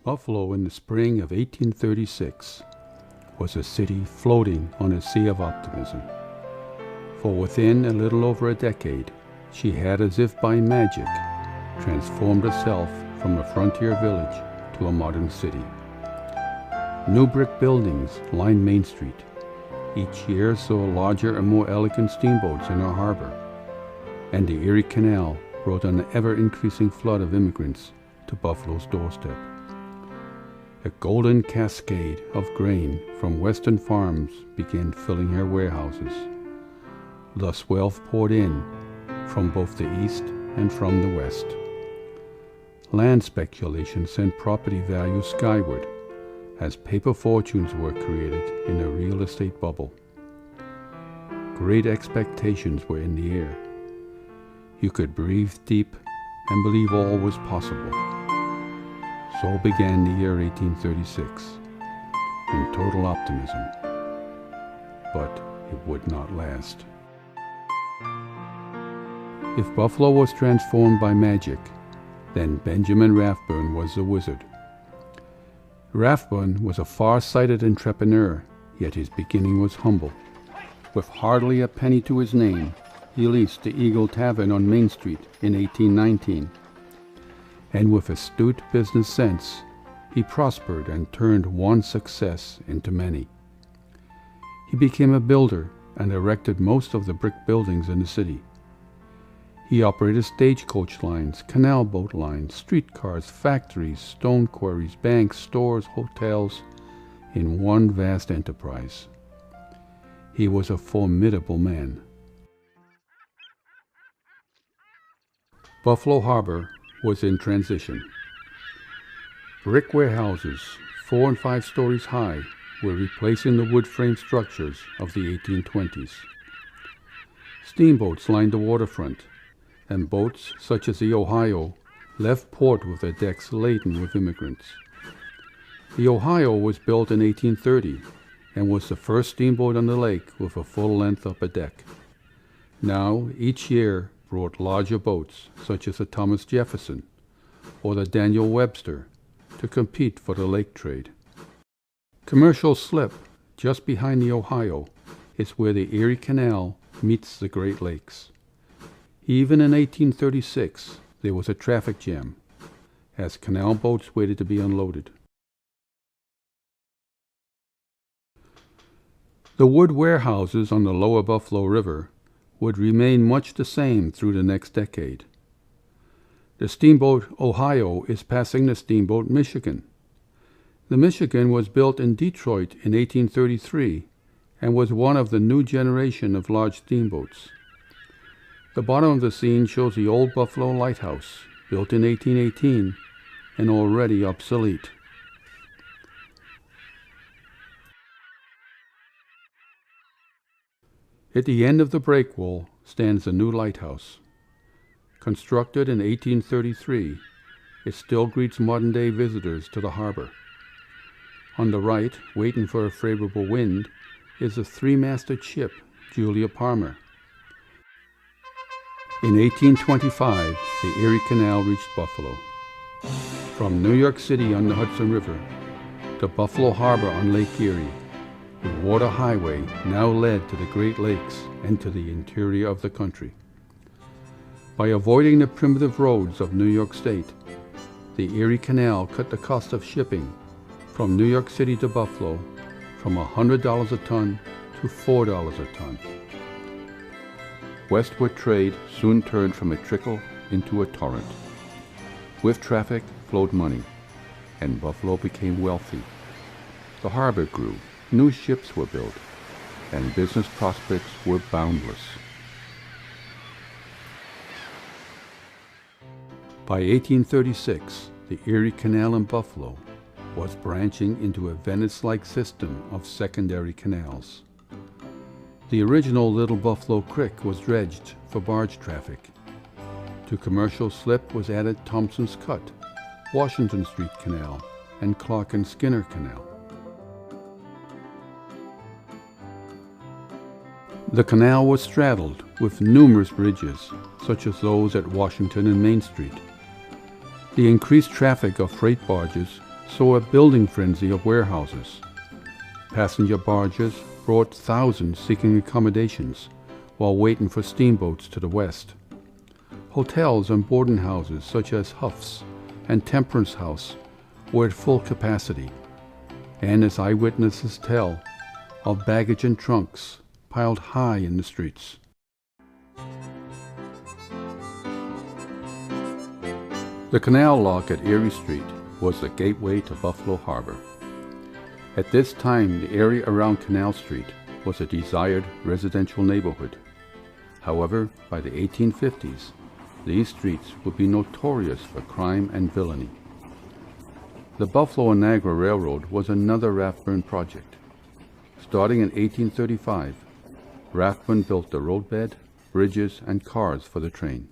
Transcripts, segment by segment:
Buffalo in the spring of 1836 was a city floating on a sea of optimism. For within a little over a decade, she had, as if by magic, transformed herself from a frontier village to a modern city. New brick buildings lined Main Street. Each year saw larger and more elegant steamboats in our harbor, and the Erie Canal brought an ever-increasing flood of immigrants to Buffalo's doorstep. A golden cascade of grain from western farms began filling her warehouses. Thus wealth poured in from both the east and from the west. Land speculation sent property values skyward as paper fortunes were created in a real estate bubble. Great expectations were in the air. You could breathe deep and believe all was possible. So began the year 1836, in total optimism. But it would not last. If Buffalo was transformed by magic, then Benjamin Rathbun was the wizard. Rathbun was a far-sighted entrepreneur, yet his beginning was humble. With hardly a penny to his name, he leased the Eagle Tavern on Main Street in 1819. And with astute business sense, he prospered and turned one success into many. He became a builder and erected most of the brick buildings in the city. He operated stagecoach lines, canal boat lines, streetcars, factories, stone quarries, banks, stores, hotels, in one vast enterprise. He was a formidable man. Buffalo Harbor was in transition. Brick warehouses, 4 and 5 stories high, were replacing the wood frame structures of the 1820s. Steamboats lined the waterfront, and boats such as the Ohio left port with their decks laden with immigrants. The Ohio was built in 1830 and was the first steamboat on the lake with a full-length upper deck. Now, each year brought larger boats such as the Thomas Jefferson or the Daniel Webster to compete for the lake trade. Commercial Slip, just behind the Ohio, is where the Erie Canal meets the Great Lakes. Even in 1836, there was a traffic jam as canal boats waited to be unloaded. The wood warehouses on the lower Buffalo River would remain much the same through the next decade. The steamboat Ohio is passing the steamboat Michigan. The Michigan was built in Detroit in 1833 and was one of the new generation of large steamboats. The bottom of the scene shows the old Buffalo Lighthouse, built in 1818 and already obsolete. At the end of the breakwall stands the new lighthouse. Constructed in 1833, it still greets modern-day visitors to the harbor. On the right, waiting for a favorable wind, is a 3-masted ship, Julia Palmer. In 1825, the Erie Canal reached Buffalo. From New York City on the Hudson River to Buffalo Harbor on Lake Erie, the water highway now led to the Great Lakes and to the interior of the country. By avoiding the primitive roads of New York State, the Erie Canal cut the cost of shipping from New York City to Buffalo from $100 a ton to $4 a ton. Westward trade soon turned from a trickle into a torrent. With traffic flowed money, and Buffalo became wealthy. The harbor grew, new ships were built, and business prospects were boundless. By 1836, the Erie Canal in Buffalo was branching into a Venice-like system of secondary canals. The original Little Buffalo Creek was dredged for barge traffic. To Commercial Slip was added Thompson's Cut, Washington Street Canal, and Clark and Skinner Canal. The canal was straddled with numerous bridges, such as those at Washington and Main Street. The increased traffic of freight barges so a building frenzy of warehouses. Passenger barges brought thousands seeking accommodations while waiting for steamboats to the west. Hotels and boarding houses such as Huff's and Temperance House were at full capacity, and as eyewitnesses tell, of baggage and trunks piled high in the streets. The canal lock at Erie Street was the gateway to Buffalo Harbor. At this time, the area around Canal Street was a desired residential neighborhood. However, by the 1850s, these streets would be notorious for crime and villainy. The Buffalo and Niagara Railroad was another Rathbun project. Starting in 1835, Rathbun built the roadbed, bridges, and cars for the train.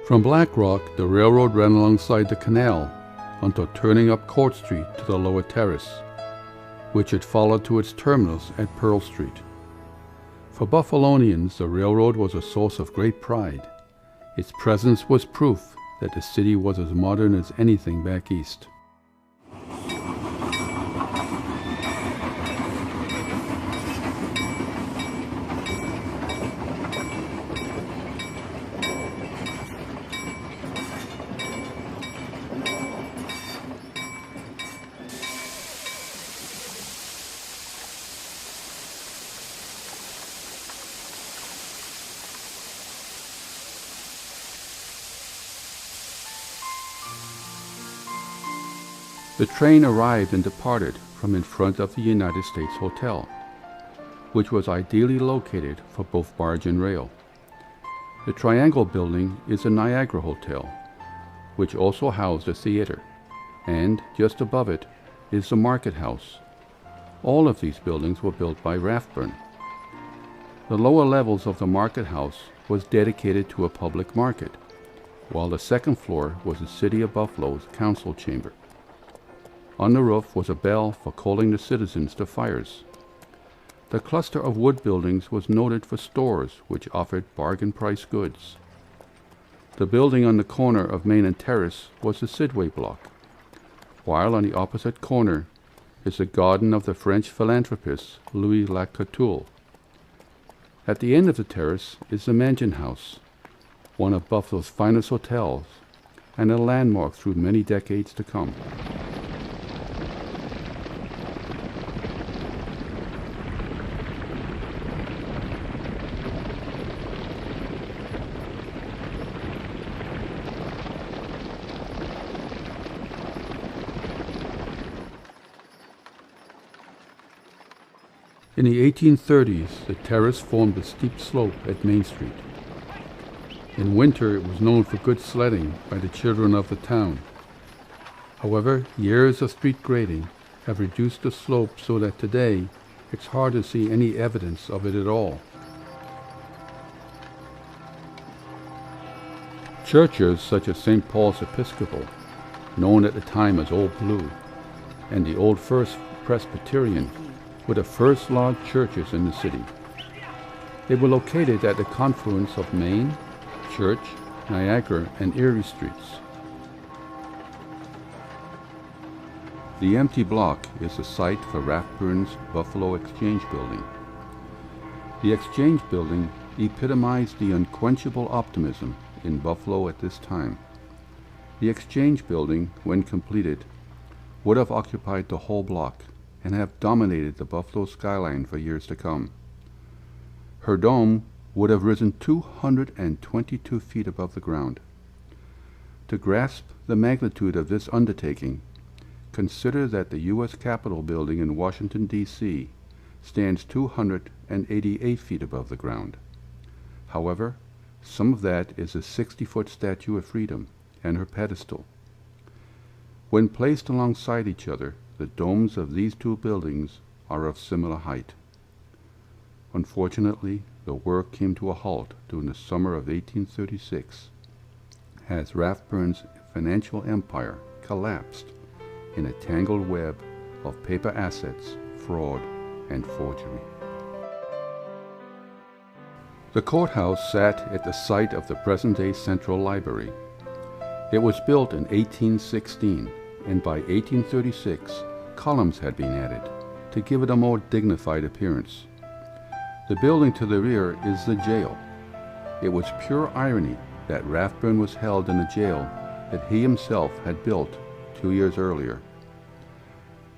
From Black Rock, the railroad ran alongside the canal until turning up Court Street to the lower terrace, which it followed to its terminus at Pearl Street. For Buffalonians, the railroad was a source of great pride. Its presence was proof that the city was as modern as anything back east. The train arrived and departed from in front of the United States Hotel, which was ideally located for both barge and rail. The Triangle building is the Niagara Hotel, which also housed a theater, and just above it is the Market House. All of these buildings were built by Rathbun. The lower levels of the Market House was dedicated to a public market, while the second floor was the City of Buffalo's council chamber. On the roof was a bell for calling the citizens to fires. The cluster of wood buildings was noted for stores which offered bargain price goods. The building on the corner of Main and Terrace was the Sidway Block, while on the opposite corner is the garden of the French philanthropist Louis Lacouture. At the end of the terrace is the Mansion House, one of Buffalo's finest hotels and a landmark through many decades to come. In the 1830s, the terrace formed a steep slope at Main Street. In winter, it was known for good sledding by the children of the town. However, years of street grading have reduced the slope so that today it's hard to see any evidence of it at all. Churches such as St. Paul's Episcopal, known at the time as Old Blue, and the Old First Presbyterian were the first large churches in the city. They were located at the confluence of Main, Church, Niagara, and Erie Streets. The empty block is the site for Rathbun's Buffalo Exchange Building. The Exchange Building epitomized the unquenchable optimism in Buffalo at this time. The Exchange Building, when completed, would have occupied the whole block and have dominated the Buffalo skyline for years to come. Her dome would have risen 222 feet above the ground. To grasp the magnitude of this undertaking, consider that the U.S. Capitol building in Washington, D.C. stands 288 feet above the ground. However, some of that is a 60-foot Statue of Freedom and her pedestal. When placed alongside each other, the domes of these two buildings are of similar height. Unfortunately, the work came to a halt during the summer of 1836 as Rathbun's financial empire collapsed in a tangled web of paper assets, fraud, and forgery. The courthouse sat at the site of the present-day Central Library. It was built in 1816, and by 1836, columns had been added to give it a more dignified appearance. The building to the rear is the jail. It was pure irony that Rathbun was held in a jail that he himself had built 2 years earlier.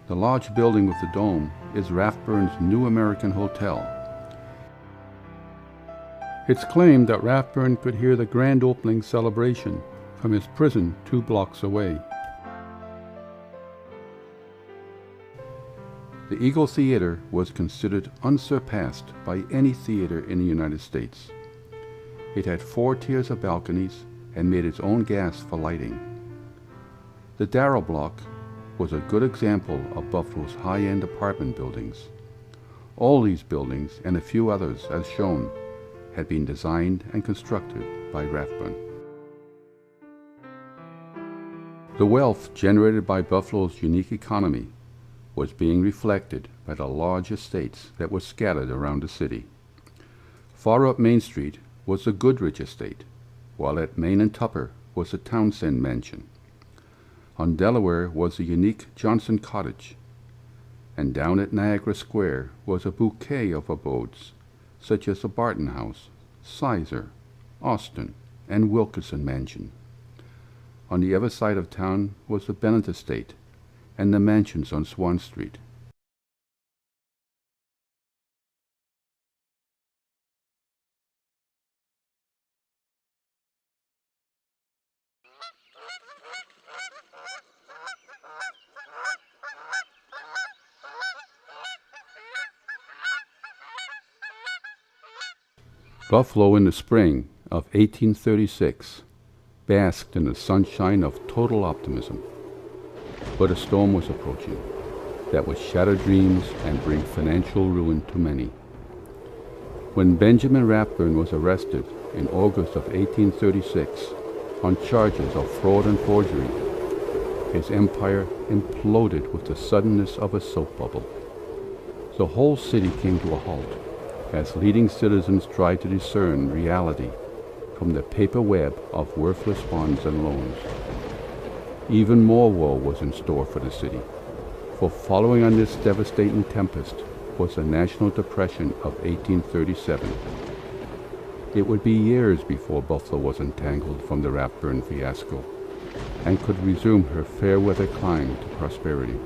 The large building with the dome is Rathbun's New American Hotel. It's claimed that Rathbun could hear the grand opening celebration from his prison 2 blocks away. The Eagle Theater was considered unsurpassed by any theater in the United States. It had 4 tiers of balconies and made its own gas for lighting. The Darrow Block was a good example of Buffalo's high-end apartment buildings. All these buildings, and a few others as shown, had been designed and constructed by Rathbun. The wealth generated by Buffalo's unique economy was being reflected by the large estates that were scattered around the city. Far up Main Street was the Goodrich estate, while at Main and Tupper was the Townsend mansion. On Delaware was the unique Johnson Cottage, and down at Niagara Square was a bouquet of abodes, such as the Barton House, Sizer, Austin, and Wilkerson Mansion. On the other side of town was the Bennett Estate and the mansions on Swan Street. Buffalo in the spring of 1836 basked in the sunshine of total optimism. But a storm was approaching that would shatter dreams and bring financial ruin to many. When Benjamin Rathbun was arrested in August of 1836 on charges of fraud and forgery, his empire imploded with the suddenness of a soap bubble. The whole city came to a halt as leading citizens tried to discern reality from the paper web of worthless bonds and loans. Even more woe was in store for the city, for following on this devastating tempest was the National Depression of 1837. It would be years before Buffalo was entangled from the Rathbun fiasco and could resume her fair weather climb to prosperity.